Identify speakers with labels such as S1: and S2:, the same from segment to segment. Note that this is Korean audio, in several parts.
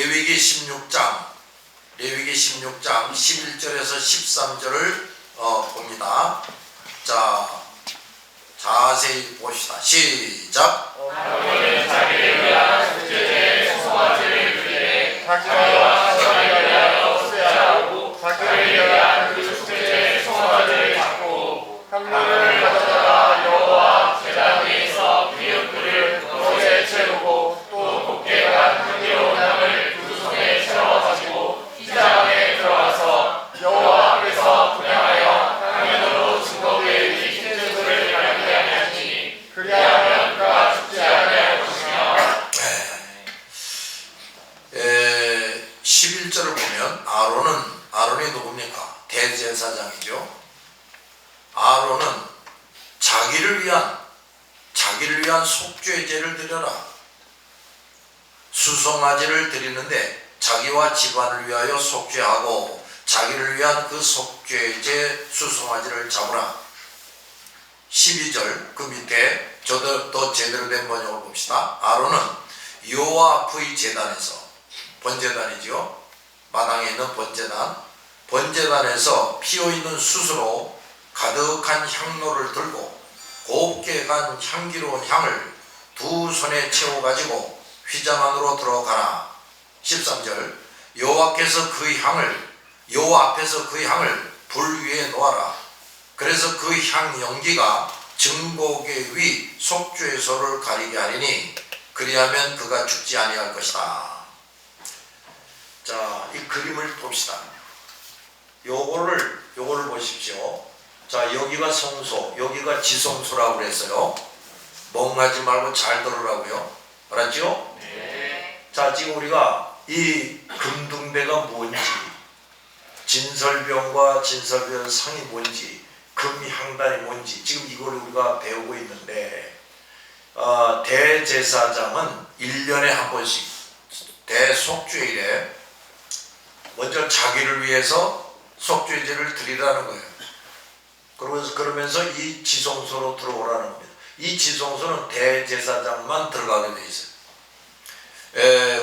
S1: 레위기 16장 11절에서 13절을 봅니다. 자, 자세히 봅시다. 시작.
S2: 아론은 자기를 위한 속죄제 송아지를 드리되 자기와 자기를 위하여 속죄하고 자기를 위한 그 속죄제 송아지를 잡고 향로를 가져다가 여호와 제단 위에서 피운 불을 그것에 채우고 또 곱게 간 향기로운 향을 두 손에 채워 가지고 휘장에 들어가서 여호와 앞에서 분향하여 향연으로 증거의 이 신제소를 가리게 하니 그리하면 그가 죽지 아니할 것이며.
S1: 11절을 보면 아론이 누굽니까? 대제사장이죠. 아론은 자기를 위한 속죄제를 드려라. 수송아지를 드리는데 자기와 집안을 위하여 속죄하고 자기를 위한 그 속죄제 수송아지를 잡으라. 12절 그 밑에 더 제대로 된 번역을 봅시다. 아론은 여호와 앞의 제단에서, 번제단이죠. 마당에 있는 번제단에서 피어있는 숯으로 가득한 향로를 들고 곱게 간 향기로운 향을 두 손에 채워가지고 휘장 안으로 들어가라. 13절 여호와 앞에서 그 향을 불 위에 놓아라. 그래서 그 향 연기가 증거계 위 속죄소를 가리게 하리니 그리하면 그가 죽지 아니할 것이다. 자, 이 그림을 봅시다. 요거를 보십시오. 자, 여기가 성소, 여기가 지성소라고 그랬어요. 멍하지 말고 잘 들으라고요. 알았죠?
S2: 네.
S1: 자, 지금 우리가 이 금등대가 뭔지, 진설병과 진설병 상이 뭔지, 금향단이 뭔지 지금 이걸 우리가 배우고 있는데, 대제사장은 1년에 한 번씩 대속죄일에 먼저 자기를 위해서 속죄제를 드리라는 거예요. 그러면서 이 지성소로 들어오라는 겁니다. 이 지성소는 대제사장만 들어가게 돼 있어요.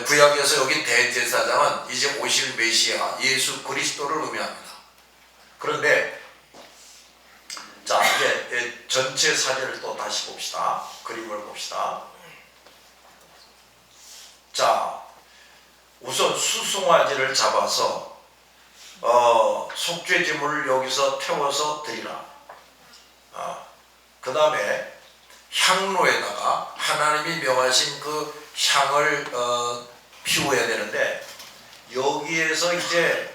S1: 구약에서 여기 대제사장은 이제 오실 메시아 예수 그리스도를 의미합니다. 그런데 자, 이제 전체 사진을 또 다시 봅시다. 그림을 봅시다. 자, 우선 수송아지를 잡아서 속죄제물을 여기서 태워서 드리라. 그 다음에 향로에다가 하나님이 명하신 그 향을 피워야 되는데, 여기에서 이제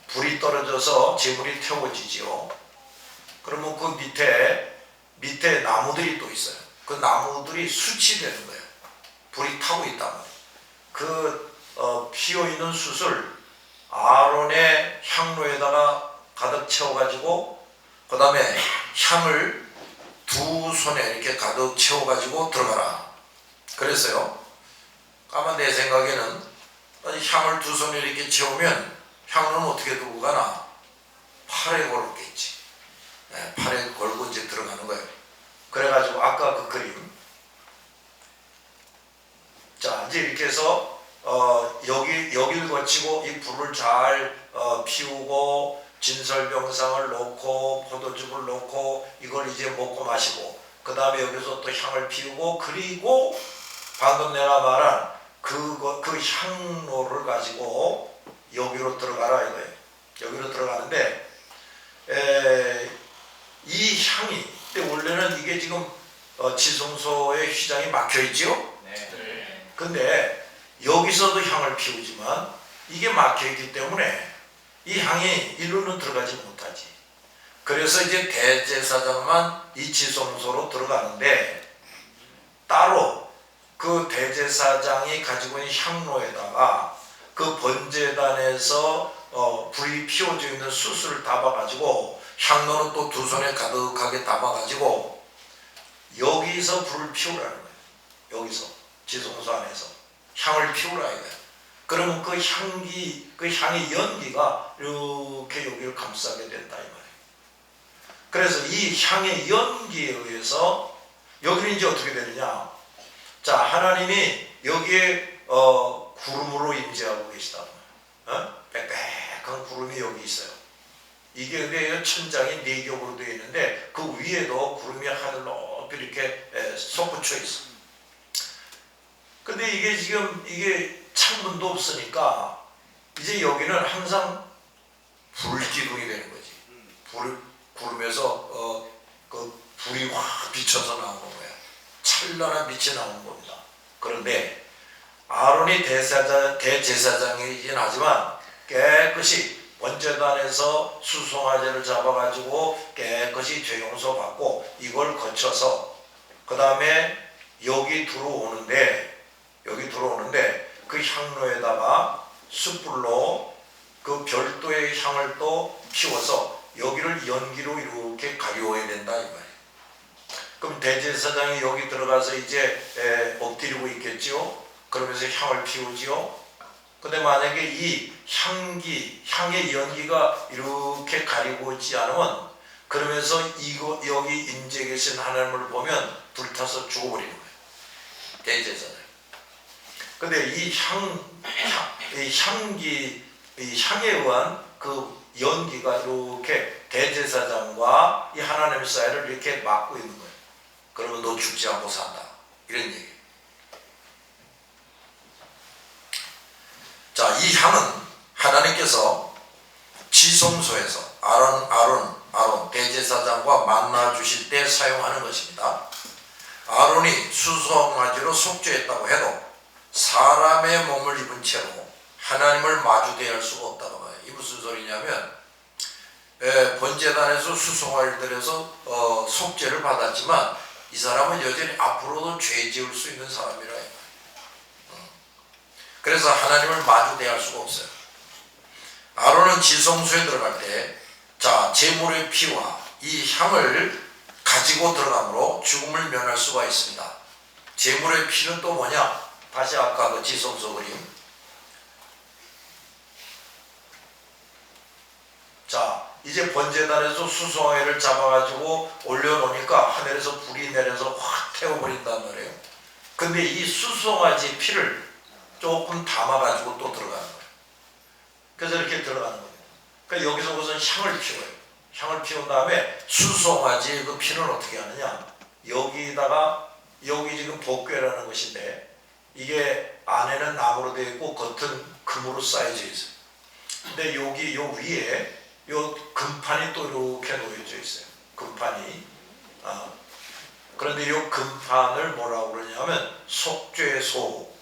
S1: 불이 떨어져서 제물이 태워지지요. 그러면 그 밑에 나무들이 또 있어요. 그 나무들이 숯이 되는 거예요. 불이 타고 있단 말이에요. 그 피어있는 숯을 아론의 향로에다가 가득 채워가지고 그 다음에 향을 두 손에 이렇게 가득 채워가지고 들어가라 그랬어요. 아마 내 생각에는 향을 두 손에 이렇게 채우면 향은 어떻게 들고 가나? 팔에 걸었겠지. 팔에 걸고 이제 들어가는 거예요. 그래가지고 아까 그 그림, 자 이제 이렇게 해서 여기를 거치고 이 불을 잘 피우고 진설병상을 놓고 포도즙을 놓고 이걸 이제 먹고 마시고 그 다음에 여기서 또 향을 피우고, 그리고 방금 내가 말한 그 향로를 가지고 여기로 들어가라 이거예요. 여기로 들어가는데 이 향이 원래는 이게 지금 지성소의 휘장이 막혀 있죠.
S2: 네.
S1: 근데 여기서도 향을 피우지만 이게 막혀 있기 때문에 이 향이 일로는 들어가지 못하지. 그래서 이제 대제사장만 이 지성소로 들어가는데, 따로 그 대제사장이 가지고 있는 향로에다가 그 번제단에서 불이 피워져 있는 숯을 담아가지고 향로는 또 두 손에 가득하게 담아가지고 여기서 불을 피우라는 거예요. 여기서 지성소 안에서 향을 피우라 이거예요. 그러면 그 향의 연기가 이렇게 여기를 감싸게 된다 이 말이에요. 그래서 이 향의 연기에 의해서 여기는 이제 어떻게 되느냐? 자, 하나님이 여기에 구름으로 임재하고 계시다. 빽빽한 구름이 여기 있어요. 이게 근데 천장이 4겹으로 되어 있는데 그 위에도 구름이 하늘 높이 이렇게 솟구쳐 있어. 근데 이게 지금 이게 창문도 없으니까 이제 여기는 항상 불기둥이 되는 거지. 구름에서 그 불이 확 비쳐서 나오는 거야. 찬란한 빛이 나오는 겁니다. 그런데 아론이 대제사장이긴 하지만 깨끗이 번제단에서 수송아지를 잡아가지고 깨끗이 죄용서 받고 이걸 거쳐서 그 다음에 여기 들어오는데 그 향로에다가 숯불로 그 별도의 향을 또 피워서 여기를 연기로 이렇게 가려워야 된다 이 말이에요. 그럼 대제사장이 여기 들어가서 이제 엎드리고 있겠지요. 그러면서 향을 피우지요. 근데 만약에 이 향의 연기가 이렇게 가리고 있지 않으면 그러면서 여기 임재 계신 하나님을 보면 불타서 죽어버리는 거예요. 대제사장. 근데 이 향에 의한 그 연기가 이렇게 대제사장과 이 하나님 사이를 이렇게 막고 있는 거예요. 그러면 너 죽지 않고 산다. 이런 얘기예요. 자, 이 향은 하나님께서 지성소에서 아론 대제사장과 만나 주실 때 사용하는 것입니다. 아론이 수송아지로 속죄했다고 해도 사람의 몸을 입은 채로 하나님을 마주 대할 수가 없다고 봐요. 이 무슨 소리냐면 번제단에서 수송아지를 들여서 속죄를 받았지만 이 사람은 여전히 앞으로도 죄 지을 수 있는 사람이라 해요. 그래서 하나님을 마주 대할 수가 없어요. 아론은 지성소에 들어갈 때 제물의 피와 이 향을 가지고 들어가므로 죽음을 면할 수가 있습니다. 제물의 피는 또 뭐냐? 다시 아까 그 지성소 그림. 이제 번제단에서 수송아지를 잡아가지고 올려놓으니까 하늘에서 불이 내려서 확 태워버린단 말이에요. 근데 이 수송아지 피를 조금 담아가지고 또 들어가는 거예요. 그래서 이렇게 들어가는 거예요. 그러니까 여기서 우선 향을 피워요. 향을 피운 다음에 수송아지 그 피는 어떻게 하느냐? 여기다가 여기 지금 복궤라는 것인데 이게 안에는 나무로 되어 있고 겉은 금으로 쌓여져 있어요. 근데 여기 요 위에 요 금판이 또 이렇게 놓여져 있어요. 금판이. 그런데 요 금판을 뭐라고 그러냐면 속죄소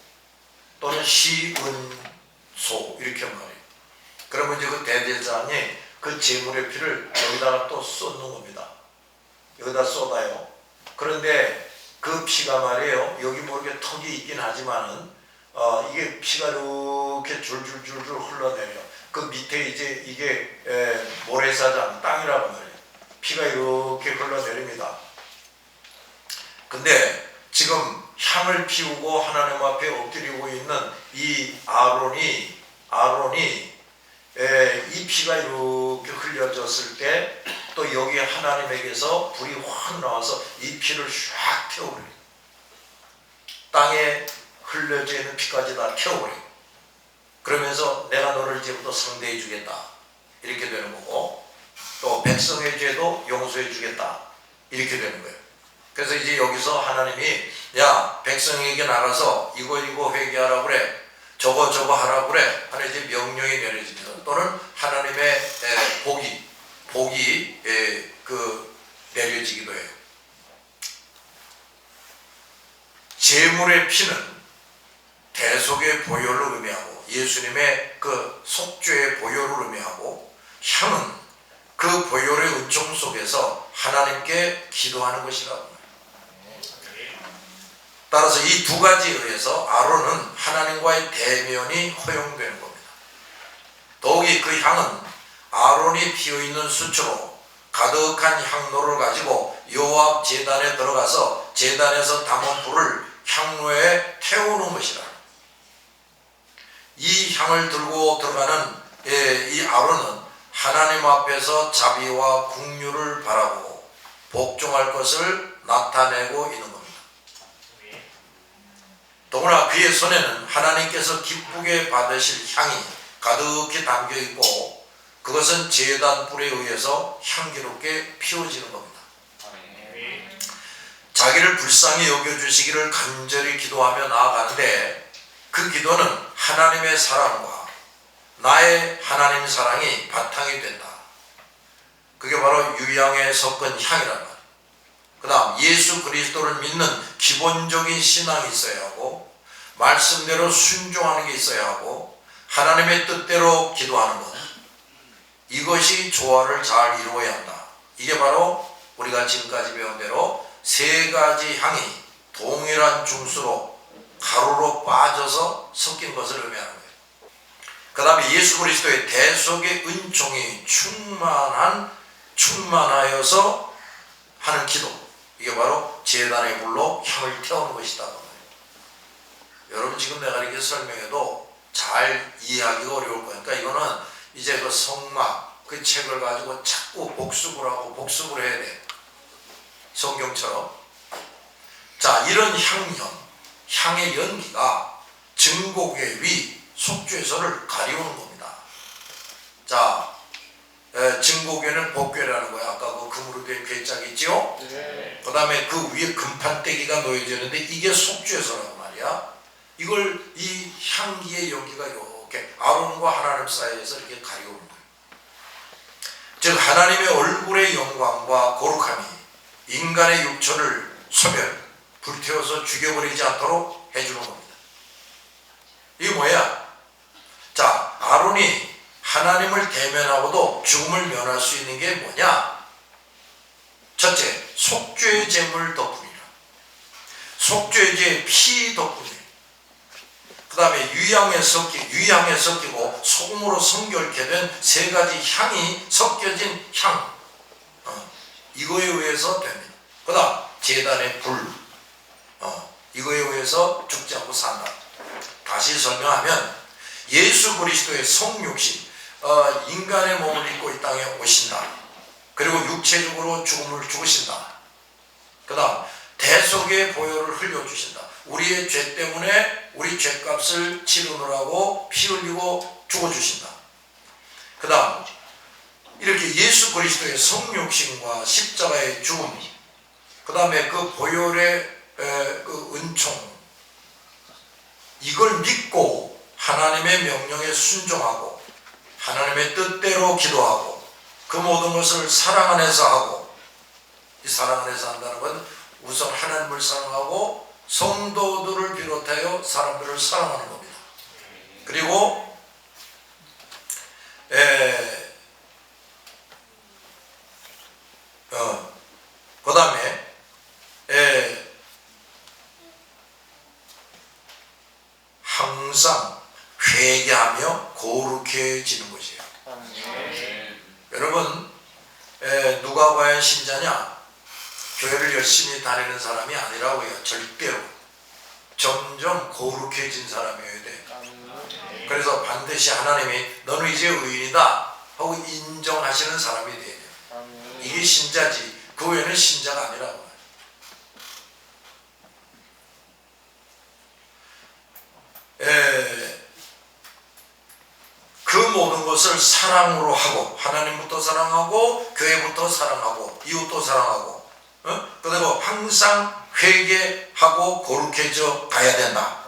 S1: 또는 시은소 이렇게 말해요. 그러면 이제 그 대제사장이 그 제물의 피를 여기다가 또 쏟는 겁니다. 여기다 쏟아요. 그런데 그 피가 말이에요. 여기 뭐 이렇게 턱이 있긴 하지만은 이게 피가 이렇게 줄줄줄줄 흘러내려. 그 밑에 이제 이게 모래사장 땅이라고 말해요. 피가 이렇게 흘러내립니다. 근데 지금 향을 피우고 하나님 앞에 엎드리고 있는 이 아론이 이 피가 이렇게 흘려졌을 때 또 여기 하나님에게서 불이 확 나와서 이 피를 쫙 태워버려요. 땅에 흘려져 있는 피까지 다 태워버려요. 그러면서 내가 너를 이제부터 상대해 주겠다 이렇게 되는 거고, 또 백성의 죄도 용서해 주겠다 이렇게 되는 거예요. 그래서 이제 여기서 하나님이 야 백성에게 나가서 이거 회개하라고 그래, 저거 하라고 그래 하는 이제 명령이 내려집니다. 또는 하나님의 복이 내려지기도 해요. 제물의 피는 대속의 보혈을 의미하고 예수님의 그 속죄의 보혈을 의미하고, 향은 그 보혈의 은총 속에서 하나님께 기도하는 것이라고. 따라서 이 두 가지에 의해서 아론은 하나님과의 대면이 허용되는 겁니다. 더욱이 그 향은 아론이 피어있는 수초로 가득한 향로를 가지고 여호와 제단에 들어가서 제단에서 담은 불을 향로에 태우는 것이라. 이 향을 들고 들어가는 이 아론은 하나님 앞에서 자비와 긍휼을 바라고 복종할 것을 나타내고 있는 겁니다. 더구나 그의 손에는 하나님께서 기쁘게 받으실 향이 가득히 담겨 있고 그것은 제단 뿔에 의해서 향기롭게 피워지는 겁니다. 자기를 불쌍히 여겨주시기를 간절히 기도하며 나아가는데 그 기도는 하나님의 사랑과 나의 하나님 사랑이 바탕이 된다. 그게 바로 유향에 섞은 향이란 말이에요. 그 다음 예수 그리스도를 믿는 기본적인 신앙이 있어야 하고 말씀대로 순종하는 게 있어야 하고 하나님의 뜻대로 기도하는 것, 이것이 조화를 잘 이루어야 한다. 이게 바로 우리가 지금까지 배운 대로 세 가지 향이 동일한 중수로 가루로 빠져서 섞인 것을 의미하는 거예요. 그 다음에 예수 그리스도의 대속의 은총이 충만하여서 하는 기도, 이게 바로 제단의 불로 향을 태우는 것이다. 여러분 지금 내가 이렇게 설명해도 잘 이해하기가 어려울 거니까 이거는 이제 그 성막 그 책을 가지고 자꾸 복습을 하고 복습을 해야 돼. 성경처럼. 자, 이런 향의 연기가 증거의 위, 속죄소를 가리우는 겁니다. 자, 증거궤는 복궤라는 거야. 아까 그 금으로 된 괴짝이 있죠?
S2: 네.
S1: 그 다음에 그 위에 금판대기가 놓여져 있는데 이게 속죄소라고 말이야. 이걸 이 향기의 연기가 이렇게 아론과 하나님 사이에서 이렇게 가리우는 거예요. 즉 하나님의 얼굴의 영광과 거룩함이 인간의 육체를 소멸, 불태워서 죽여버리지 않도록 해주는 겁니다. 이게 뭐야? 자, 아론이 하나님을 대면하고도 죽음을 면할 수 있는 게 뭐냐? 첫째, 속죄의 제물 덕분이라. 속죄의 피 덕분이에요. 그 다음에 유향에 섞이고 소금으로 성결케 된 세 가지 향이 섞여진 향, 이거에 의해서 됩니다. 그 다음 제단의 불, 이거에 의해서 죽지 않고 산다. 다시 설명하면 예수 그리스도의 성육신, 인간의 몸을 입고 이 땅에 오신다. 그리고 육체적으로 죽음을 죽으신다. 그 다음 대속의 보혈을 흘려주신다. 우리의 죄 때문에 우리 죄값을 치르느라고 피 흘리고 죽어주신다. 그 다음 이렇게 예수 그리스도의 성육신과 십자가의 죽음, 그 다음에 그 보혈의 그 은총, 이걸 믿고 하나님의 명령에 순종하고 하나님의 뜻대로 기도하고 그 모든 것을 사랑 안에서 하고, 이 사랑 안에서 한다는 건 우선 하나님을 사랑하고 성도들을 비롯하여 사람들을 사랑하는 겁니다. 그리고 그 다음에 항상 회개하며 거룩해지는 것이에요. 여러분, 누가 과연 신자냐? 교회를 열심히 다니는 사람이 아니라고요. 절대로. 점점 거룩해진 사람이어야 돼. 그래서 반드시 하나님이 너는 이제 의인이다 하고 인정하시는 사람이 돼야 돼요. 이게 신자지, 그 외에는 신자가 아니라고. 그 모든 것을 사랑으로 하고, 하나님부터 사랑하고 교회부터 사랑하고 이웃도 사랑하고, 그리고 항상 회개하고 거룩해져 가야 된다.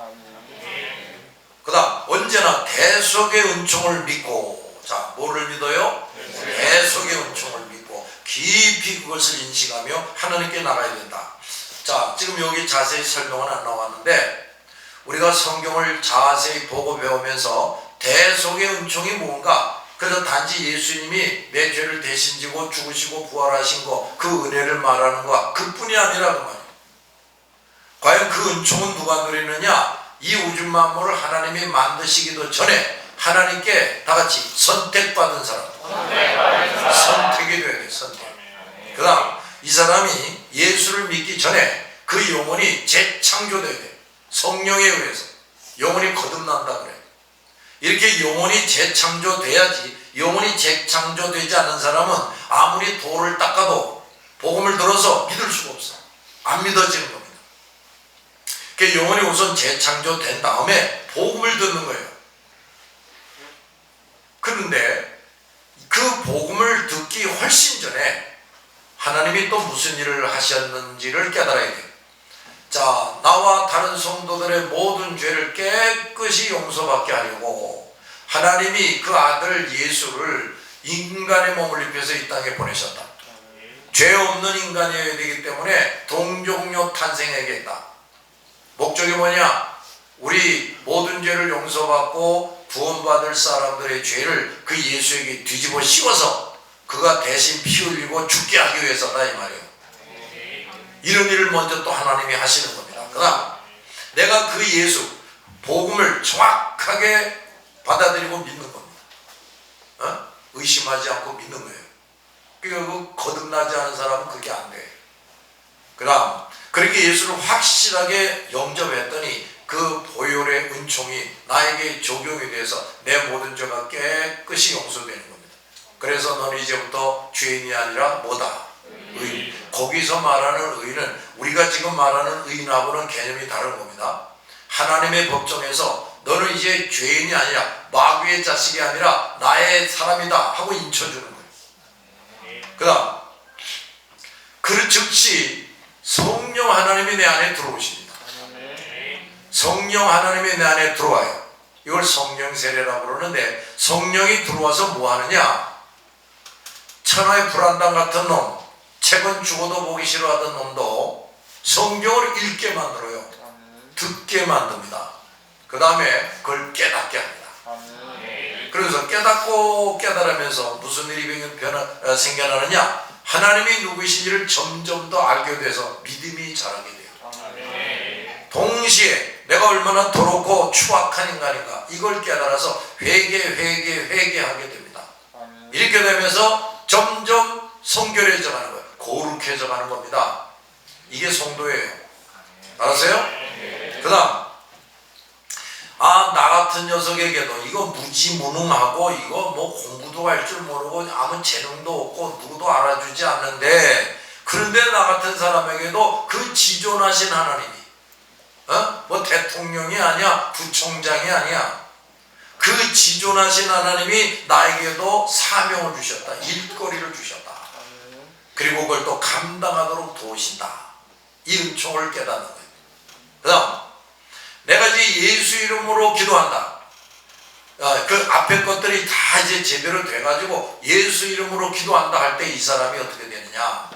S1: 그 다음 언제나 대속의 은총을 믿고, 자, 뭐를 믿어요? 대속의 은총을 믿고 깊이 그것을 인식하며 하나님께 나가야 된다. 자, 지금 여기 자세히 설명은 안 나왔는데 우리가 성경을 자세히 보고 배우면서 대속의 은총이 뭔가, 그래서 단지 예수님이 내 죄를 대신 지고 죽으시고 부활하신 거, 그 은혜를 말하는 거 그뿐이 아니라 그 말이에요. 과연 그 은총은 누가 누리느냐? 이 우주 만물을 하나님이 만드시기도 전에 하나님께 다 같이 선택받은 사람, 선택이 돼야 돼. 선택. 그 다음 이 사람이 예수를 믿기 전에 그 영혼이 재창조돼야 돼. 성령에 의해서 영혼이 거듭난다 그래. 이렇게 영혼이 재창조돼야지. 영혼이 재창조되지 않는 사람은 아무리 돌을 닦아도 복음을 들어서 믿을 수가 없어. 안 믿어지는 겁니다. 그 영혼이 우선 재창조된 다음에 복음을 듣는 거예요. 그런데 그 복음을 듣기 훨씬 전에 하나님이 또 무슨 일을 하셨는지를 깨달아야 돼요. 자, 나와 다른 성도들의 모든 죄를 깨끗이 용서받게 하려고 하나님이 그 아들 예수를 인간의 몸을 입혀서 이 땅에 보내셨다. 죄 없는 인간이어야 되기 때문에 동정녀 탄생해야겠다. 목적이 뭐냐? 우리 모든 죄를 용서받고 구원받을 사람들의 죄를 그 예수에게 뒤집어 씌워서 그가 대신 피 흘리고 죽게 하기 위해서다 이 말이에요. 이런 일을 먼저 또 하나님이 하시는 겁니다. 그 다음 내가 그 예수 복음을 정확하게 받아들이고 믿는 겁니다. 의심하지 않고 믿는 거예요. 그러니까 거듭나지 않은 사람은 그게 안 돼요. 그 다음 그렇게 예수를 확실하게 영접했더니 그 보혈의 은총이 나에게 적용이 돼서 내 모든 죄가 깨끗이 용서되는 겁니다. 그래서 너는 이제부터 죄인이 아니라 뭐다? 의인. 거기서 말하는 의인은 우리가 지금 말하는 의인하고는 개념이 다른 겁니다. 하나님의 법정에서 너는 이제 죄인이 아니라 마귀의 자식이 아니라 나의 사람이다 하고 인쳐주는 거예요. 그 다음 그 즉시 성령 하나님이 내 안에 들어오십니다. 성령 하나님이 내 안에 들어와요. 이걸 성령 세례라고 그러는데 성령이 들어와서 뭐 하느냐? 천하의 불안당 같은 놈, 책은 죽어도 보기 싫어하던 놈도 성경을 읽게 만들어요. 듣게 만듭니다. 그 다음에 그걸 깨닫게 합니다. 그래서 깨닫고 깨달으면서 무슨 일이 생겨나느냐? 하나님이 누구이신지를 점점 더 알게 돼서 믿음이 자라게 돼요. 동시에 내가 얼마나 더럽고 추악한 인간인가 이걸 깨달아서 회개하게 됩니다. 이렇게 되면서 점점 성결해져 가는 거예요. 거룩해져 가는 겁니다. 이게 성도예요. 알았어요? 그 다음 나 같은 녀석에게도 이거 무지무능하고 이거 뭐 공부도 할 줄 모르고 아무 재능도 없고 누구도 알아주지 않는데 그런데 나 같은 사람에게도 그 지존하신 하나님이 뭐 대통령이 아니야 부총장이 아니야 그 지존하신 하나님이 나에게도 사명을 주셨다. 일거리를 주셨다. 그리고 그걸 또 감당하도록 도우신다. 이 은총을 깨닫는 거예요. 그 다음 내가 이제 예수 이름으로 기도한다. 그 앞에 것들이 다 이제 제대로 돼가지고 예수 이름으로 기도한다 할 때 이 사람이 어떻게 되느냐?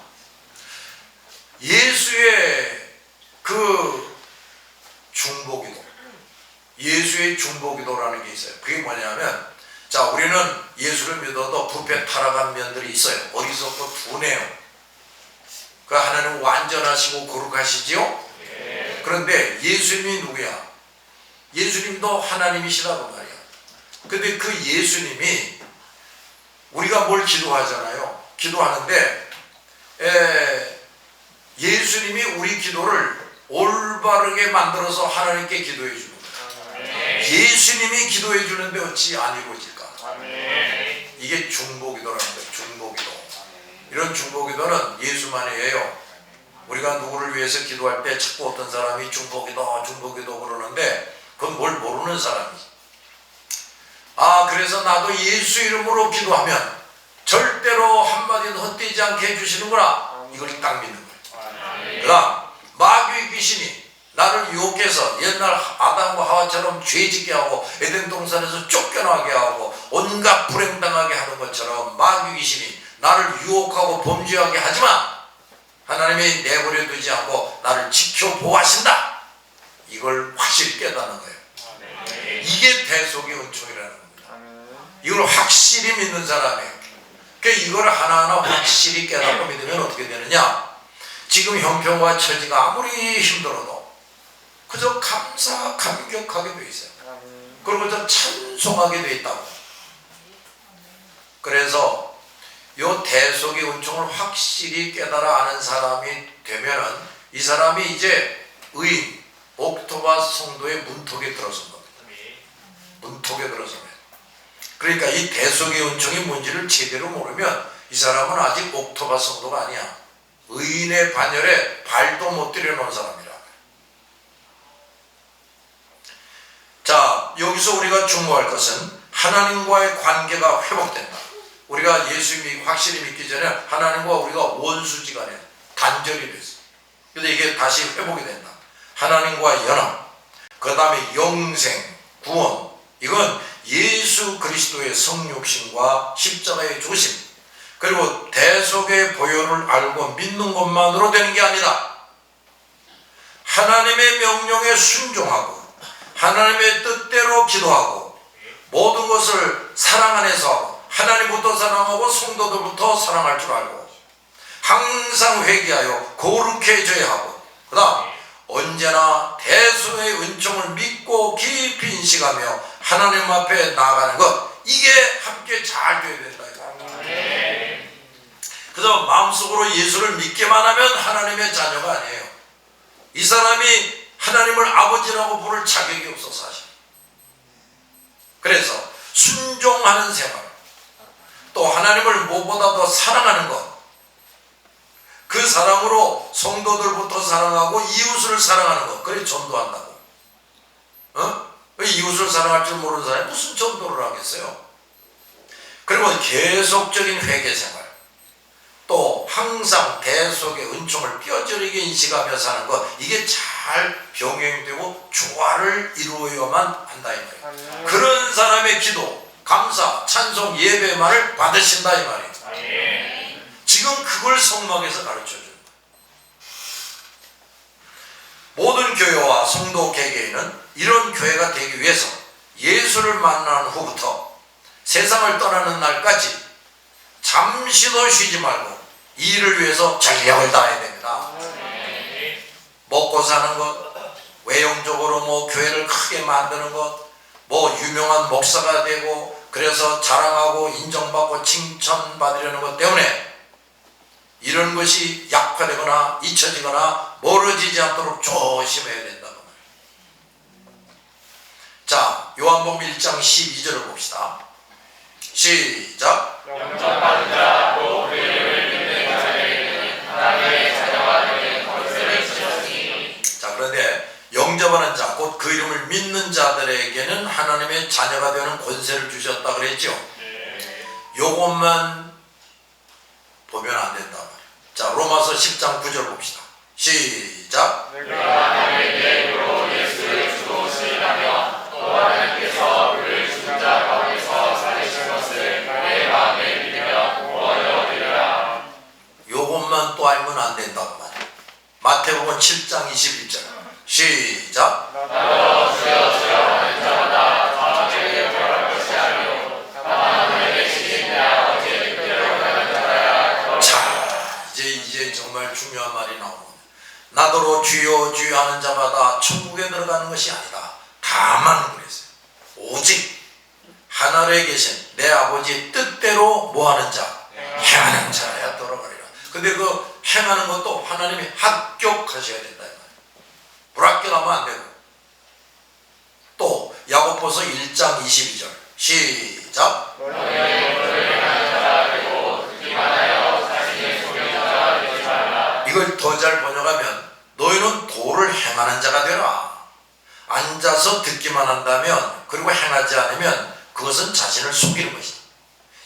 S1: 예수의 그 중보기도, 예수의 중보기도라는 게 있어요. 그게 뭐냐면, 자, 우리는 예수를 믿어도 부패 타락한 면들이 있어요. 어리석고 둔해요. 그 하나님 완전하시고 거룩하시지요? 그런데 예수님이 누구야? 예수님도 하나님이시라고 말이야. 근데 그 예수님이 우리가 뭘 기도하잖아요. 기도하는데 예수님이 우리 기도를 올바르게 만들어서 하나님께 기도해 주는 거야. 예수님이 기도해 주는데 어찌 안 이루어질까? 이게 중보기도라는 거예요. 중보기도. 이런 중보기도는 예수만이에요. 우리가 누구를 위해서 기도할 때 자꾸 어떤 사람이 중보기도 그러는데 그건 뭘 모르는 사람이지. 그래서 나도 예수 이름으로 기도하면 절대로 한마디도 헛되지 않게 해주시는구나. 이걸 딱 믿는 거예요. 그 다음 마귀의 귀신이 나를 유혹해서 옛날 아담과 하와처럼 죄짓게 하고 에덴 동산에서 쫓겨나게 하고 온갖 불행당하게 하는 것처럼 마귀 귀신이 나를 유혹하고 범죄하게 하지만 하나님이 내버려 두지 않고 나를 지켜 보호하신다. 이걸 확실히 깨닫는 거예요. 이게 대속의 은총이라는 겁니다. 이걸 확실히 믿는 사람이에요. 그러니까 이걸 하나하나 확실히 깨닫고 믿으면 어떻게 되느냐? 지금 형편과 처지가 아무리 힘들어도 그저 감격하게 돼 있어요. 그리고 저 찬송하게 돼 있다고. 그래서 요 대속의 은총을 확실히 깨달아 아는 사람이 되면은 이 사람이 이제 의인, 옥토바 성도의 문턱에 들어선 겁니다. 문턱에 들어서면. 그러니까 이 대속의 은총이 뭔지를 제대로 모르면 이 사람은 아직 옥토바 성도가 아니야. 의인의 반열에 발도 못 들여놓은 사람이라. 그 다음 여기서 우리가 주목할 것은 하나님과의 관계가 회복된다. 우리가 예수님이 확실히 믿기 전에 하나님과 우리가 원수지간에 단절이 됐어. 근데 이게 다시 회복이 된다. 하나님과의 연합, 그 다음에 영생, 구원, 이건 예수 그리스도의 성육신과 십자가의 조심, 그리고 대속의 보혈을 알고 믿는 것만으로 되는 게 아니라 하나님의 명령에 순종하고 하나님의 뜻대로 기도하고 모든 것을 사랑 안에서 하고 하나님부터 사랑하고 성도들부터 사랑할 줄 알고 항상 회개하여 거룩해져야 하고 그 다음 언제나 대속의 은총을 믿고 깊이 인식하며 하나님 앞에 나아가는 것, 이게 함께 잘 돼야 된다. 그래서 마음속으로 예수를 믿기만 하면 하나님의 자녀가 아니에요. 이 사람이 하나님을 아버지라고 부를 자격이 없어 사실. 그래서 순종하는 생활, 또 하나님을 무엇보다 더 사랑하는 것, 그 사랑으로 성도들부터 사랑하고 이웃을 사랑하는 것, 그래 전도한다고. 이웃을 사랑할 줄 모르는 사람이 무슨 전도를 하겠어요? 그리고 계속적인 회개 생활, 또 항상 대속의 은총을 뼈저리게 인식하며 사는 것, 이게 잘 병행되고 조화를 이루어야만 한다 이 말이에요. 그런 사람의 기도, 감사, 찬송, 예배만을 받으신다 이 말이에요. 지금 그걸 성막에서 가르쳐줘요. 모든 교회와 성도 개개인은 이런 교회가 되기 위해서 예수를 만난 후부터 세상을 떠나는 날까지 잠시도 쉬지 말고 이 일을 위해서 전력을 다해야 됩니다. 먹고 사는 것, 외형적으로 뭐 교회를 크게 만드는 것, 뭐 유명한 목사가 되고 그래서 자랑하고 인정받고 칭찬받으려는 것 때문에 이런 것이 약화되거나 잊혀지거나 멀어지지 않도록 조심해야 된다고 말이에요. 자, 요한복음 1장 12절을 봅시다. 시작.
S3: 영접받은 자, 또 그 이름을 믿는 자에게는 하나님의 자녀가 되는 권세를 주셨으니.
S1: 자, 그런데 영접하는 자, 곧 그 이름을 믿는 자들에게는 하나님의 자녀가 되는 권세를 주셨다 그랬죠. 요것만 보면 안 된다. 자, 로마서 10장 9절 봅시다. 시작.
S3: 내가 너의 이름으로 예수를 주로 시인하며 또 하나님께서 그를 죽은 자 가운데서 살리신 것을 내 마음에 믿으며 구원을 얻으리라.
S1: 요것만 또 알면 안 된다고 말이에요. 마태복음 7장 21절. 시작.
S3: 나도 주여 주여 하는 자마다 마음에 기억할 것이 아니오. 다만 너에게 시킨 내 아버지의 뜻대로 하는 자라야.
S1: 자, 이제 정말 중요한 말이 나옵니다. 나더러 주여 주여 하는 자마다 천국에 들어가는 것이 아니다. 다만 그랬어요. 오직 하늘에 계신 내 아버지의 뜻대로 뭐하는 자, 행하는 자야 들어가리라. 근데 그 행하는 것도 하나님이 합격하셔야 된다. 불합격하면 안 되고. 또 야고보서 1장 22절 시작. 이걸 더 잘 번역하면 너희는 도를 행하는 자가 되라. 앉아서 듣기만 한다면 그리고 행하지 않으면 그것은 자신을 속이는 것이다.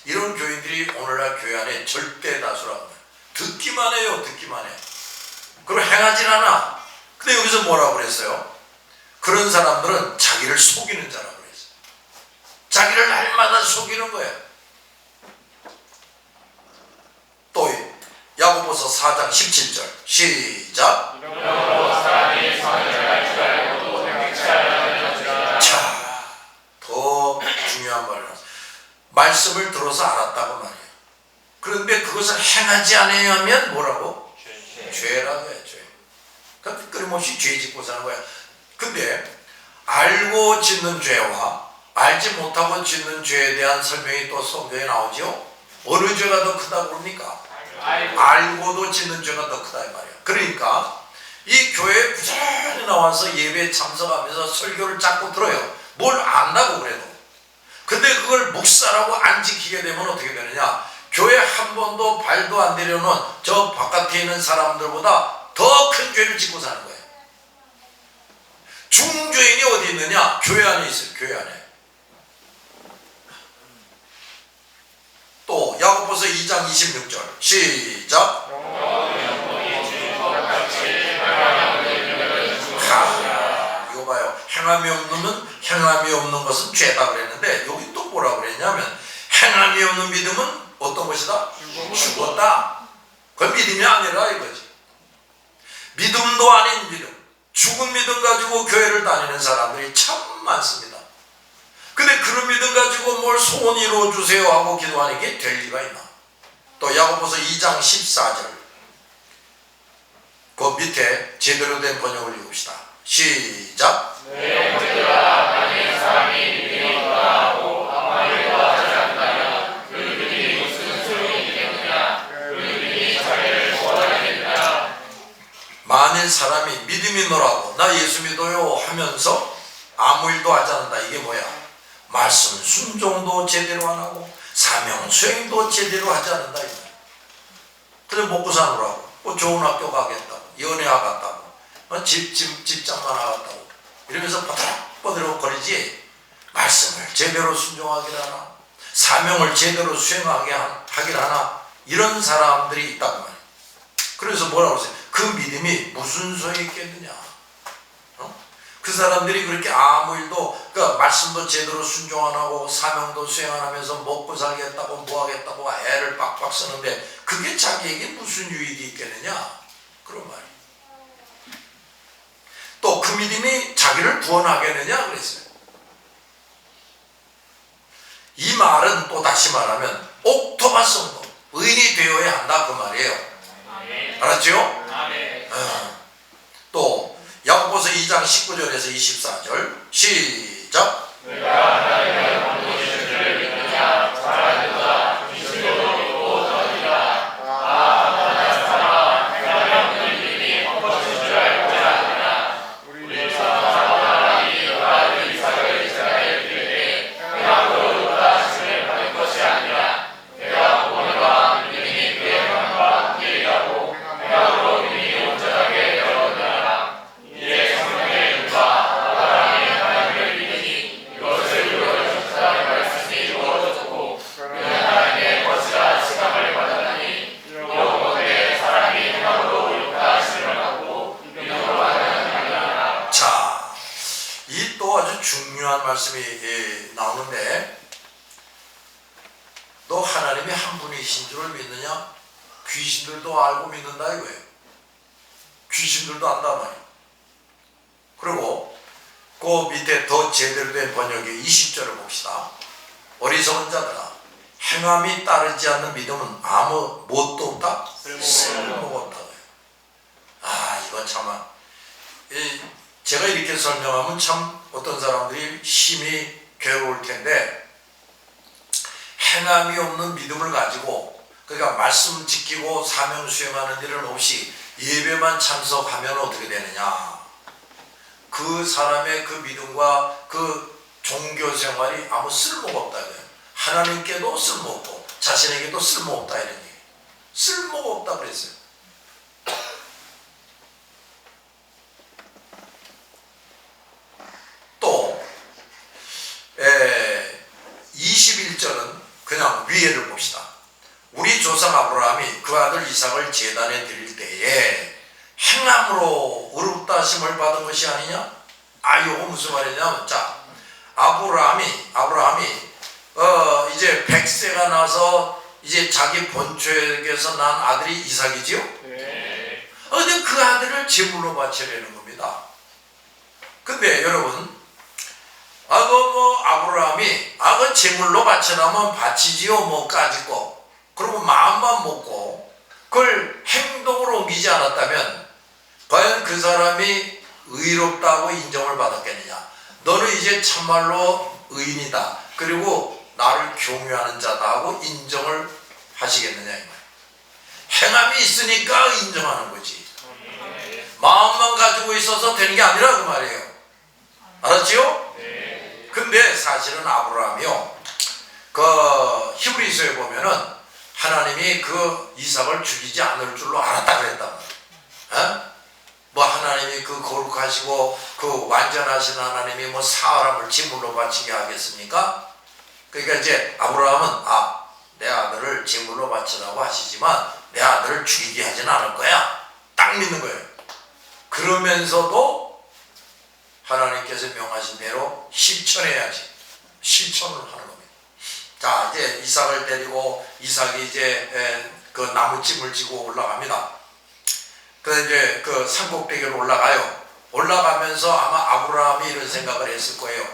S1: 이런 교인들이 오늘날 교회 안에 절대 다수라고 해요. 듣기만 해요. 듣기만 해. 그리고 행하진 않아. 근데 여기서 뭐라고 그랬어요? 그런 사람들은 자기를 속이는 자라고 그랬어요. 자기를 날마다 속이는 거예요. 또 야고보서 4장 17절 시작. 자, 더 중요한 말이에요. 말씀을 들어서 알았다고 말이에요. 그런데 그것을 행하지 않으면 뭐라고? 죄라고 해요. 죄. 그러니까 끊임없이 죄 짓고 사는 거야. 근데 알고 짓는 죄와 알지 못하고 짓는 죄에 대한 설명이 또 성경에 나오죠. 어느 죄가 더 크다고 그럽니까? 알고도 짓는 죄가 더 크다 이 말이야. 그러니까 이 교회에 꾸준히 나와서 예배에 참석하면서 설교를 자꾸 들어요. 뭘 안다고 그래도. 근데 그걸 묵살하고 안 지키게 되면 어떻게 되느냐? 교회 한 번도 발도 안 내려놓은 저 바깥에 있는 사람들보다 더 큰 죄를 짓고 사는 거예요. 중죄인이 어디 있느냐? 교회 안에 있어요. 교회 안에. 또 야고보서 2장 26절 시작. 이거 봐요. 행함이 없는 것은 죄다 그랬는데 여기 또 뭐라 그랬냐면 행함이 없는 믿음은 어떤 것이다? 죽었다. 그건 믿음이 아니라 이거지. 믿음도 아닌 믿음, 죽은 믿음 가지고 교회를 다니는 사람들이 참 많습니다. 근데 그런 믿음 가지고 뭘 소원 이루어주세요 하고 기도하는 게 될 리가 있나? 또 야고보서 2장 14절 그 밑에 제대로 된 번역을 읽읍시다. 시작.
S3: 내 형제들아 만일 사람이 믿음이 없다고 아무 일도 하지 않는다면 그 믿음이 무슨 소용이 있겠느냐? 그 믿음이 자기를 구원하겠느냐?
S1: 만일 사람이 믿음이 있노라고 나 예수 믿어요 하면서 아무 일도 하지 않는다. 이게 뭐야? 말씀 순종도 제대로 안 하고 사명 수행도 제대로 하지 않는다. 그래 먹고 사느라고 뭐 좋은 학교 가겠다고 연애학 갔다고 집장만 하겠다고 이러면서 뻗어락 거리지 말씀을 제대로 순종하길 하나 사명을 제대로 수행하게 하길 하나 이런 사람들이 있단 말이에요. 그래서 뭐라고 그러세요? 그 믿음이 무슨 소용이 있겠느냐? 그 사람들이 그렇게 아무 일도 그러니까 말씀도 제대로 순종 안 하고 사명도 수행 안 하면서 먹고 살겠다고 뭐 하겠다고 애를 빡빡 쓰는데 그게 자기에게 무슨 유익이 있겠느냐? 그런 말이에요. 또 그 믿음이 자기를 구원하겠느냐 그랬어요. 이 말은 또 다시 말하면 옥토바 성도 의인이 되어야 한다 그 말이에요. 알았죠? 또 야고보서 2장 19절에서 24절 시작.
S3: 내가 하나님의 모든 줄을 믿느냐 잘하는도다 믿음으로 믿고 떠니라. 하나님 사람아 행함이 없는 믿음이 헛것인 줄 알지 않느냐? 우리 사람이 너가 그 이삭을 이스라엘에 드리되 행함으로 너가 하심을 받은 것이 아니라 내가 보내와 믿음이 그의 행함과 함께 일하고 행함으로 믿음이 온전하게 되었느니라. 이에 성령의 눈과 아브라함이 하나님을 믿으니 이것을 이루어졌다는 말씀이 이루어졌고 그는 하나님의 것이라 시감을 받았나니 이로부터 사람이 행함으로 이룩다 하심을 받고 믿음으로 하는 것이니라.
S1: 자, 이 또 아주 중요한 말씀이 나오는데 너 하나님이 한 분이신 줄을 믿느냐? 귀신들도 알고 믿는다 이거예요. 귀신들도 안단 말이에요. 그리고 그 밑에 더 제대로 된 번역의 20절을 봅시다. 어리석은 자들아 행함이 따르지 않는 믿음은 아무 뭣도 없다? 쓸모가 없다. 이건 참 제가 이렇게 설명하면 참 어떤 사람들이 심히 괴로울 텐데 행함이 없는 믿음을 가지고 그러니까 말씀 지키고 사명 수행하는 일은 없이 예배만 참석하면 어떻게 되느냐? 그 사람의 그 믿음과 그 종교 생활이 아무 쓸모가 없다. 하나님께도 쓸모없고 자신에게도 쓸모없다 이런 얘기. 쓸모가 없다 그랬어요. 또 21절은 그냥 위에를 봅시다. 우리 조상 아브라함이 그 아들 이삭을 제단에 드릴 때에 행함으로 의롭다 하심을 받은 것이 아니냐? 요거 무슨 말이냐면 자 아브라함이 이제 100세가 나서 이제 자기 본초에게서 난 아들이 이삭이지요?
S3: 네.
S1: 근데 그 아들을 제물로 바치려는 겁니다. 근데 여러분 아브라함이 그 제물로 바치려면 바치지요 뭐 까짓거 그리고 마음만 먹고 그걸 행동으로 옮기지 않았다면 과연 그 사람이 의롭다고 인정을 받았겠느냐? 너는 이제 참말로 의인이다. 그리고 나를 경외하는 자다 하고 인정을 하시겠느냐? 이 말. 행함이 있으니까 인정하는 거지. 마음만 가지고 있어서 되는 게 아니라 그 말이에요. 알았지요? 근데 사실은 아브라함이요. 그 히브리서에 보면은 하나님이 그 이삭을 죽이지 않을 줄로 알았다 그랬단 말이에요. 뭐 하나님이 그 거룩하시고 그 완전하신 하나님이 뭐 사람을 제물로 바치게 하겠습니까? 그러니까 이제 아브라함은 내 아들을 제물로 바치라고 하시지만 내 아들을 죽이게 하진 않을 거야. 딱 믿는 거예요. 그러면서도 하나님께서 명하신 대로 실천해야지. 실천을 하는 겁니다. 자, 이제 이삭을 데리고 이삭이 이제 그 나무찜을 지고 올라갑니다. 그래서 이제 그 산꼭대기로 올라가요. 올라가면서 아마 아브라함이 이런 생각을 했을 거예요.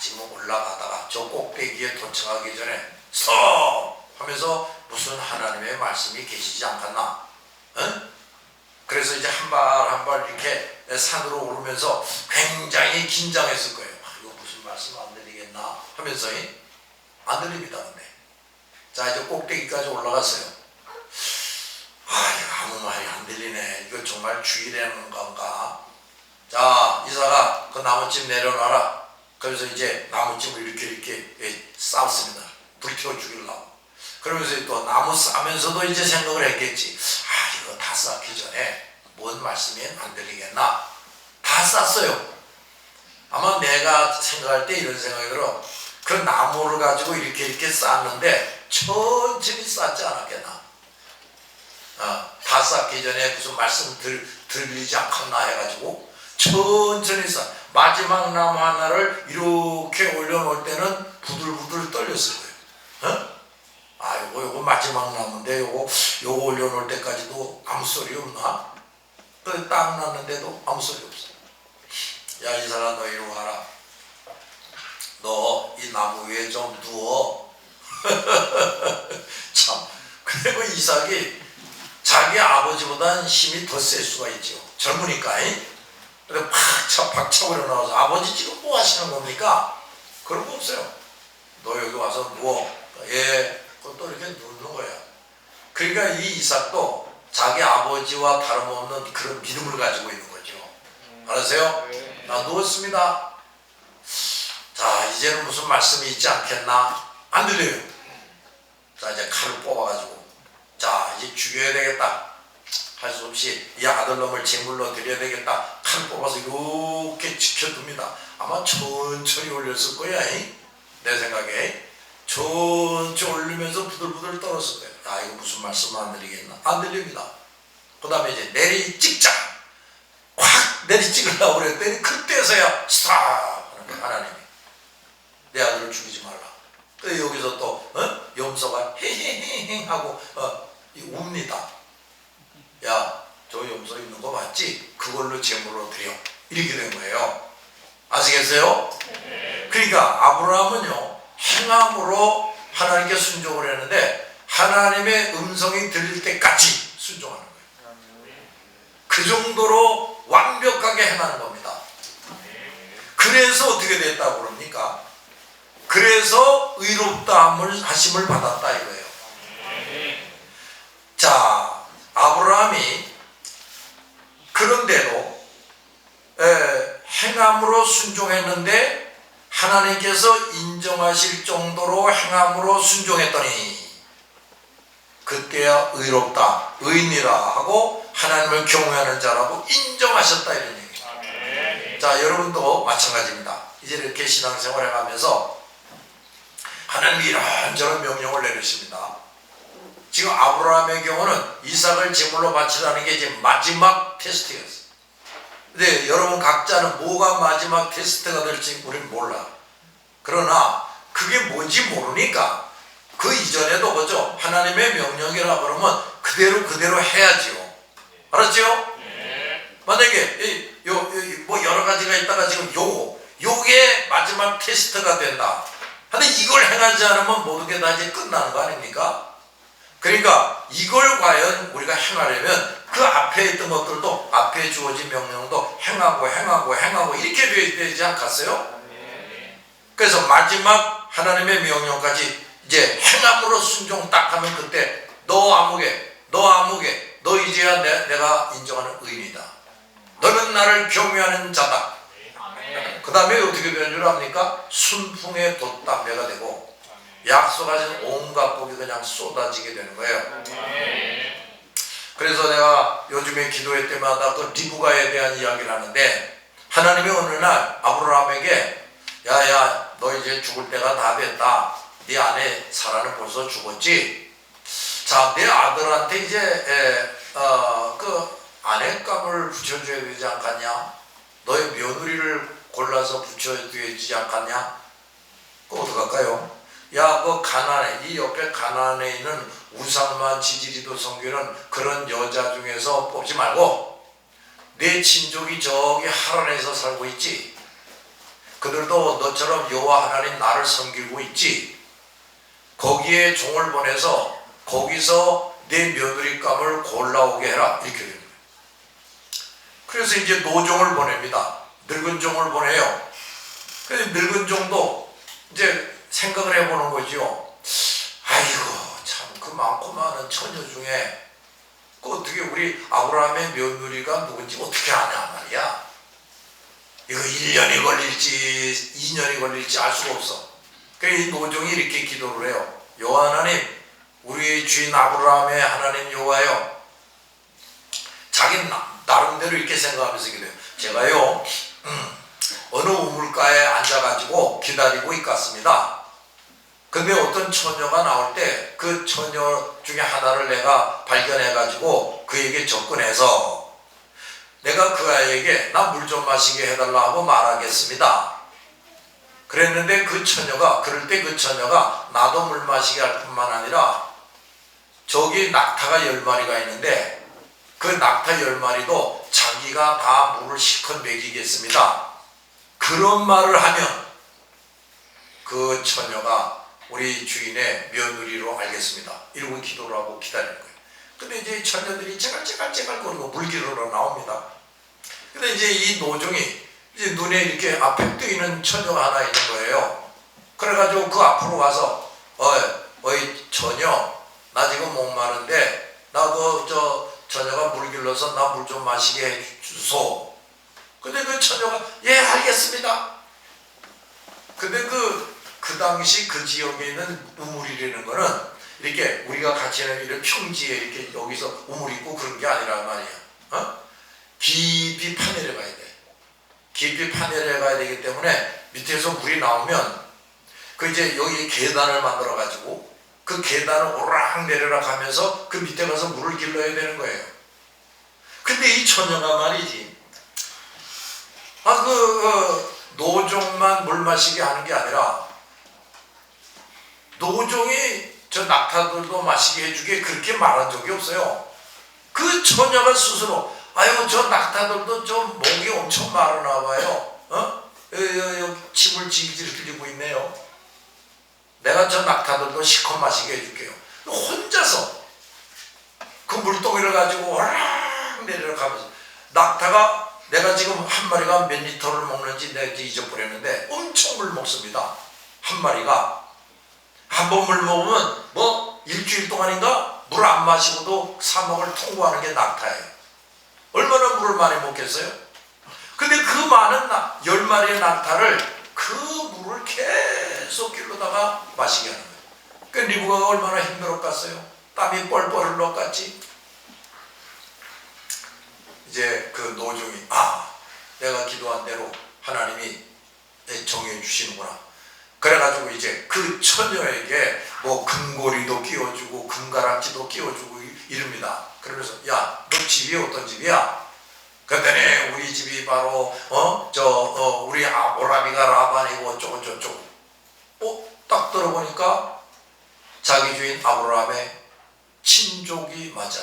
S1: 지금 올라가다가 저 꼭대기에 도착하기 전에 스톱! 하면서 무슨 하나님의 말씀이 계시지 않겠나? 응? 그래서 이제 한 발 한 발 이렇게 산으로 오르면서 굉장히 긴장했을 거예요. 이거 무슨 말씀 안 들리겠나? 하면서 안 들립니다. 근데 자, 이제 꼭대기까지 올라갔어요. 이거 아무 말이 안 들리네. 이거 정말 주의라는 건가? 자, 이삭아, 그 나무찜 내려놔라. 그래서 이제 나무찜을 이렇게 쌓았습니다. 불태워 죽이려고. 그러면서 또 나무 싸면서도 이제 생각을 했겠지. 이거 다 쌓기 전에 뭔 말씀이 안 들리겠나? 다 쌌어요. 아마 내가 생각할 때 이런 생각이 들어. 그 나무를 가지고 이렇게 쌓았는데 천천히 쌓지 않았겠나? 다 쌓기 전에 무슨 말씀 들리지 않겠나 해가지고 천천히 쌓. 마지막 나무 하나를 이렇게 올려놓을 때는 부들부들 떨렸을 거예요. 요거 마지막 나무인데 요거 올려놓을 때까지도 아무 소리 없나? 또 딱 났는데도 아무 소리 없어. 야, 이삭아, 너 이리 와라. 너 이 나무 위에 좀 누워. 참. 그리고 이삭이 자기 아버지보다는 힘이 더 셀 수가 있죠. 젊으니까. 그래서 박차고 일어나서 아버지 지금 뭐 하시는 겁니까? 그런 거 없어요. 너 여기 와서 누워. 그것도 이렇게 누는 거야. 그러니까 이 이삭도 자기 아버지와 다름없는 그런 믿음을 가지고 있는 거죠. 알았어요? 나 누웠습니다. 자, 이제는 무슨 말씀이 있지 않겠나? 안 들려요. 자, 이제 칼을 뽑아가지고 자, 이제 죽여야 되겠다. 할 수 없이 이 아들놈을 제물로 드려야 되겠다. 칼 뽑아서 이렇게 지켜둡니다. 아마 천천히 올렸을 거야. 내 생각에 천천히 올리면서 부들부들 떨었을 거예요. 이거 무슨 말씀 안 들리겠나? 안 들립니다. 그 다음에 이제 내리 찍자. 확 내리 찍으려고 그랬더니 그때서야 스탑 하는 거야. 하나님이 내 아들을 죽이지 말라. 또 여기서 또 염소가 헤헤헤헤 하고 웁니다. 야, 저 염소 있는 거 맞지? 그걸로 제물로 드려. 이렇게 된 거예요. 아시겠어요? 그러니까 아브라함은요, 행함으로 하나님께 순종을 했는데 하나님의 음성이 들릴 때까지 순종하는 거예요. 그 정도로 완벽하게 행하는 겁니다. 그래서 어떻게 됐다고 그럽니까? 그래서 의롭다 하심을 받았다 이거예요. 자, 아브라함이 그런데도 행함으로 순종했는데 하나님께서 인정하실 정도로 행함으로 순종했더니 그때야 의롭다, 의인이라 하고 하나님을 경외하는 자라고 인정하셨다 이런 얘기예요. 자, 여러분도 마찬가지입니다. 이제 이렇게 신앙생활을 해가면서 하나님이 이런저런 명령을 내리십니다. 지금 아브라함의 경우는 이삭을 제물로 바치라는 게 이제 마지막 테스트였어요. 근데 여러분 각자는 뭐가 마지막 테스트가 될지 우리는 몰라. 그러나 그게 뭔지 모르니까 그 이전에도 그죠? 하나님의 명령이라 그러면 그대로 해야지요. 알았죠? 만약에 뭐 여러 가지가 있다가 지금 요게 마지막 테스트가 된다. 근데 이걸 행하지 않으면 모든 게 다 이제 끝나는 거 아닙니까? 그러니까 이걸 과연 우리가 행하려면 그 앞에 있던 것들도 앞에 주어진 명령도 행하고 이렇게 되지 않겠어요? 그래서 마지막 하나님의 명령까지 이제 행함으로 순종 딱 하면 그때 너 아무개 너 이제야 내가 인정하는 의인이다. 너는 나를 경외하는 자다. 그 다음에 어떻게 되는 줄 압니까? 순풍의 돛담배가 되고 약속하신 온갖 복이 그냥 쏟아지게 되는 거예요. 그래서 내가 요즘에 기도회 때마다 그 리브가에 대한 이야기를 하는데, 하나님이 어느 날 아브라함에게 야야 너 이제 죽을 때가 다 됐다. 네 아내 사라는 벌써 죽었지. 자, 내 아들한테 이제 그 아내감을 붙여줘야 되지 않겠냐? 너의 며느리를 골라서 붙여줘야 되지 않겠냐? 그거 어떡할까요? 야, 그 가나안에, 이 옆에 가나안에 있는 우상만 지지리도 섬기는 그런 여자 중에서 뽑지 말고 내 친족이 저기 하란에서 살고 있지. 그들도 너처럼 여호와 하나님 나를 섬기고 있지. 거기에 종을 보내서 거기서 내 며느리감을 골라오게 해라. 이렇게 됩니다. 그래서 이제 노종을 보냅니다. 늙은 종을 보내요. 그래서 늙은 종도 이제 생각을 해보는 거지요. 아이고 참 그 많고 많은 처녀 중에 그 어떻게 우리 아브라함의 며느리가 누군지 어떻게 아냐 말이야. 이거 1년이 걸릴지 2년이 걸릴지 알 수가 없어. 그래서 이 노종이 이렇게 기도를 해요. 여호와 하나님, 우리의 주인 아브라함의 하나님 여호와여, 자기는 나름대로 이렇게 생각하면서 기도해요. 제가요 어느 우물가에 앉아가지고 기다리고 있겠습니다. 근데 어떤 처녀가 나올 때 그 처녀 중에 하나를 내가 발견해가지고 그에게 접근해서 내가 그 아이에게 나 물 좀 마시게 해달라 하고 말하겠습니다. 그랬는데 그 처녀가, 그럴 때 그 처녀가 나도 물 마시게 할 뿐만 아니라 저기 낙타가 10마리가 있는데 그 낙타 10마리도 자기가 다 물을 실컷 먹이겠습니다. 그런 말을 하면 그 처녀가 우리 주인의 며느리로 알겠습니다. 이러고 기도를 하고 기다리는 거예요. 근데 이제 처녀들이 째갈거리고 물기르러 나옵니다. 근데 이제 이 노종이 이제 눈에 이렇게 앞에 뜨이는 처녀가 하나 있는 거예요. 그래가지고 그 앞으로 가서 어이 처녀, 나 지금 목마른데 나 처녀가 물 길러서 나 물 좀 마시게 해주소. 근데 그 처녀가 예 알겠습니다. 근데 그 당시 그 지역에 있는 우물이라는 거는 이렇게 우리가 같이 있는 이런 평지에 이렇게 여기서 우물 있고 그런 게 아니란 말이야. 깊이 파내려 가야 돼. 깊이 파내려 가야 되기 때문에 밑에서 물이 나오면 그 이제 여기 계단을 만들어 가지고 그 계단을 오락 내려라 가면서 그 밑에 가서 물을 길러야 되는 거예요. 근데 이 처녀가 말이지, 노종만 물 마시게 하는 게 아니라 노종이 저 낙타들도 마시게 해주게 그렇게 말한 적이 없어요. 그 처녀가 스스로 아유 저 낙타들도 좀 목이 엄청 마르나 봐요. 침을 질질 흘리고 있네요. 내가 저 낙타들도 실컷 마시게 해줄게요. 혼자서 그 물동이를 가지고 오락 내려가면서 낙타가 내가 지금 한 마리가 몇 리터를 먹는지 내가 잊어버렸는데 엄청 물 먹습니다. 한 마리가 한 번 물 먹으면 뭐 일주일 동안인가 물 안 마시고도 사막을 통과하는 게 낙타예요. 얼마나 물을 많이 먹겠어요? 근데 그 많은 10마리의 낙타를 그 물을 계속 길러다가 마시게 하는 거예요. 그 리브가가 얼마나 힘들었겠어요? 땀이 뻘뻘 흘러갔지. 이제 그 노종이 내가 기도한 대로 하나님이 정해 주시는구나. 그래가지고 이제 그 처녀에게 뭐 금고리도 끼워주고 금가락지도 끼워주고 이럽니다. 그러면서 야, 너 집이 어떤 집이야? 그랬더니 우리 집이 바로 우리 오라비가 라반이고 어쩌고 딱 들어보니까 자기 주인 아브라함의 친족이 맞아.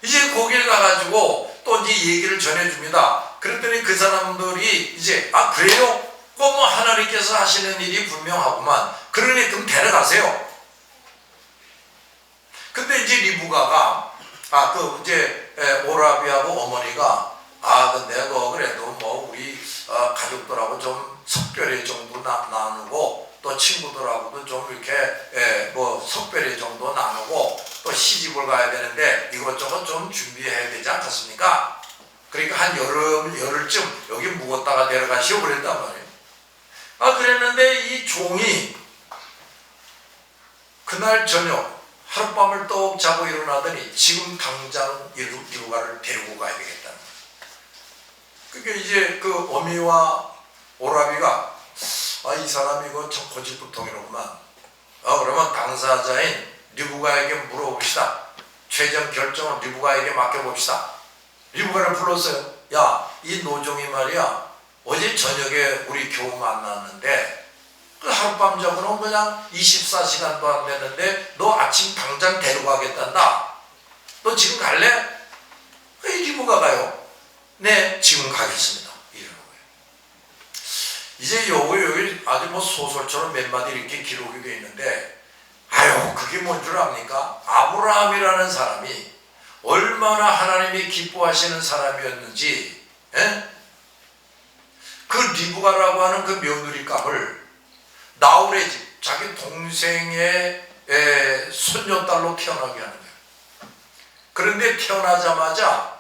S1: 이제 거길 가가지고 또 이제 얘기를 전해줍니다. 그랬더니 그 사람들이 이제 그래요? 뭐 하나님께서 하시는 일이 분명하구만. 그러니 그럼 데려가세요. 근데 이제 리브가가 오라비하고 어머니가 근데 그래도 뭐 우리 가족들하고 좀 석별회 정도 나누고 또 친구들하고도 좀 이렇게 뭐 석별회 정도 나누고 또 시집을 가야 되는데 이것저것 좀 준비해야 되지 않겠습니까? 그러니까 한 열흘쯤 여기 묵었다가 데려가시오 그랬단 말이에요. 그랬는데 이 종이 그날 저녁 하룻밤을 떡 자고 일어나더니 지금 당장 리브가를 데리고 가야 되겠다는 거예요. 그러니까 이제 그 어미와 오라비가 이 사람이 이거 참 고집불통이로구만. 그러면 당사자인 리브가에게 물어봅시다. 최종 결정은 리브가에게 맡겨봅시다. 리브가를 불렀어요. 야, 이 노종이 말이야, 어제 저녁에 우리 교우 만났는데 그 하룻밤 자고는 그냥 24시간도 안 됐는데 너 아침 당장 데려가겠단다. 너 지금 갈래? 리브가 가요. 네, 지금 가겠습니다. 이러는 거예요. 이제 여기 아주 뭐 소설처럼 몇 마디 이렇게 기록이 되어 있는데, 그게 뭔 줄 압니까? 아브라함이라는 사람이 얼마나 하나님이 기뻐하시는 사람이었는지, 그 리브가라고 하는 그 며느리감을 나홀의 집, 자기 동생의 손녀딸로 태어나게 하는 거예요. 그런데 태어나자마자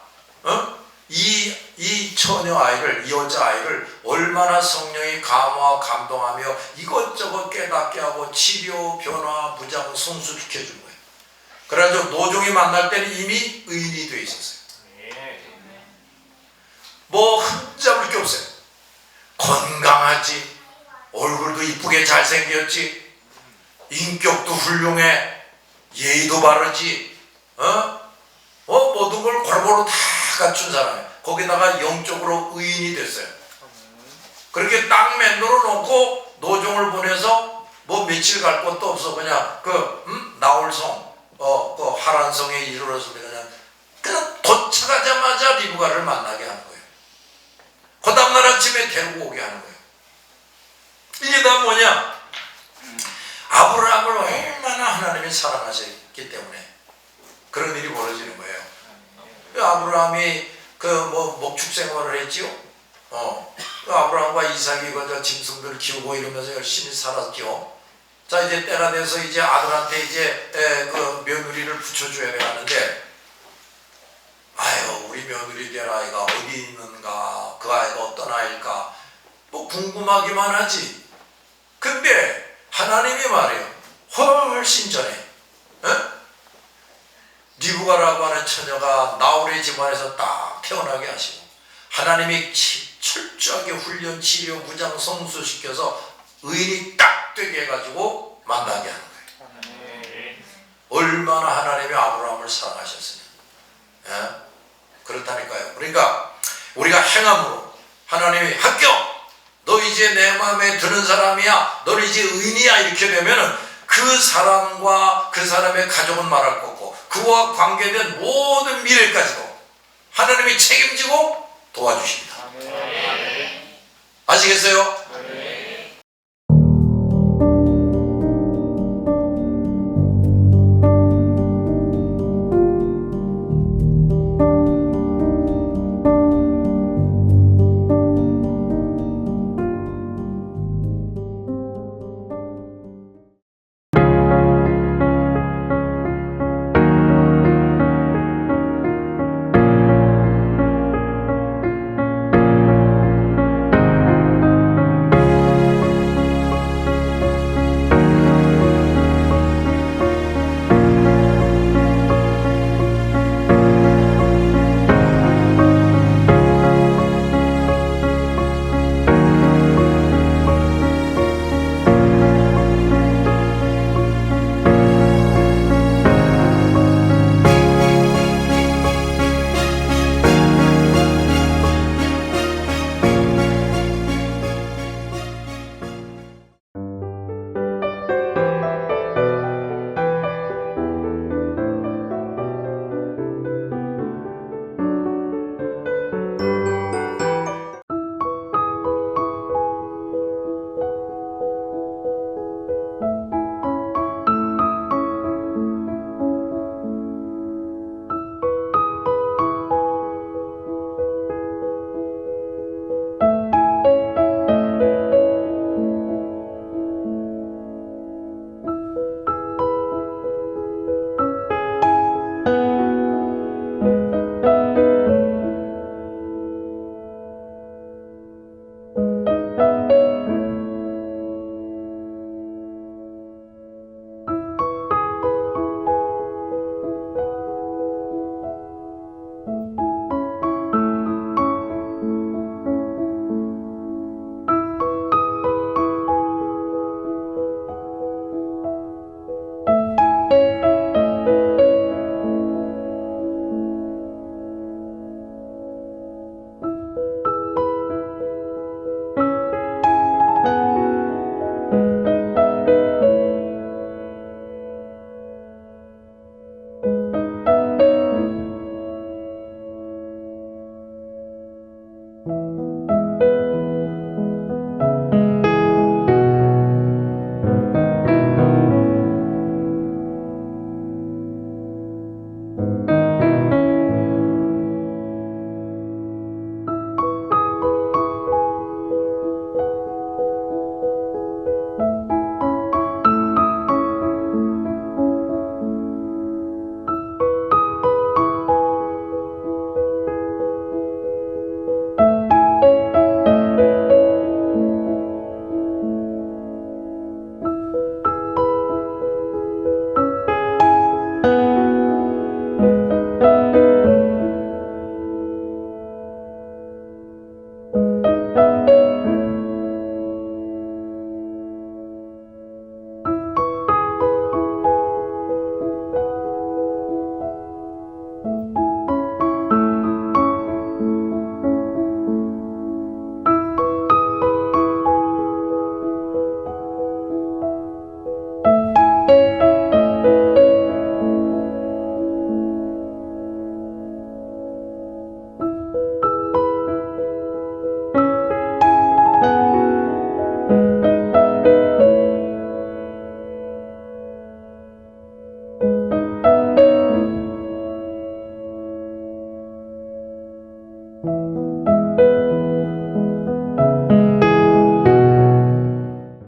S1: 이 처녀 아이를, 이 여자 아이를 얼마나 성령이 감화 감동하며 이것저것 깨닫게 하고 치료, 변화, 부장, 성숙시켜준 거예요. 그래가지고 노종이 만날 때는 이미 의인이 되어 있었어요. 뭐 흠잡을 게 없어요. 건강하지, 얼굴도 이쁘게 잘생겼지, 인격도 훌륭해, 예의도 바르지, 모든 걸 골고루 다 갖춘 사람이에요. 거기다가 영적으로 의인이 됐어요. 그렇게 딱 맨들어 놓고 노종을 보내서 뭐 며칠 갈 것도 없어. 그냥 나홀성, 그 하란성에 이르러서 그냥 도착하자마자 리브가를 만나게 하는 거예요. 그 다음날 아침에 데리고 오게 하는 거예요. 이게 다 뭐냐? 아브라함을 얼마나 하나님이 사랑하셨기 때문에 그런 일이 벌어지는 거예요. 아브라함이 목축 생활을 했지요. 아브라함과 이삭이 그 짐승들을 키우고 이러면서 열심히 살았죠. 자, 이제 때가 돼서 이제 아들한테 이제 그 며느리를 붙여줘야 되는데, 우리 며느리 될 아이가 어디 있는가, 그 아이가 어떤 아이일까, 뭐 궁금하기만 하지. 근데 하나님이 말이에요. 훨씬 전에 리브가라고 하는 처녀가 나홀의 집안에서 딱 태어나게 하시고, 하나님이 철저하게 훈련, 치료, 부장, 성수시켜서 의인이 딱 되게 해가지고 만나게 하는 거예요. 얼마나 하나님이 아브라함을 사랑하셨으냐. 그렇다니까요. 그러니까 우리가 행함으로 하나님이 합격! 너 이제 내 마음에 드는 사람이야, 너는 이제 의인이야, 이렇게 되면은 그 사람과 그 사람의 가족은 말할 거 없고, 그와 관계된 모든 미래까지도 하나님이 책임지고 도와주십니다. 아시겠어요?
S3: 아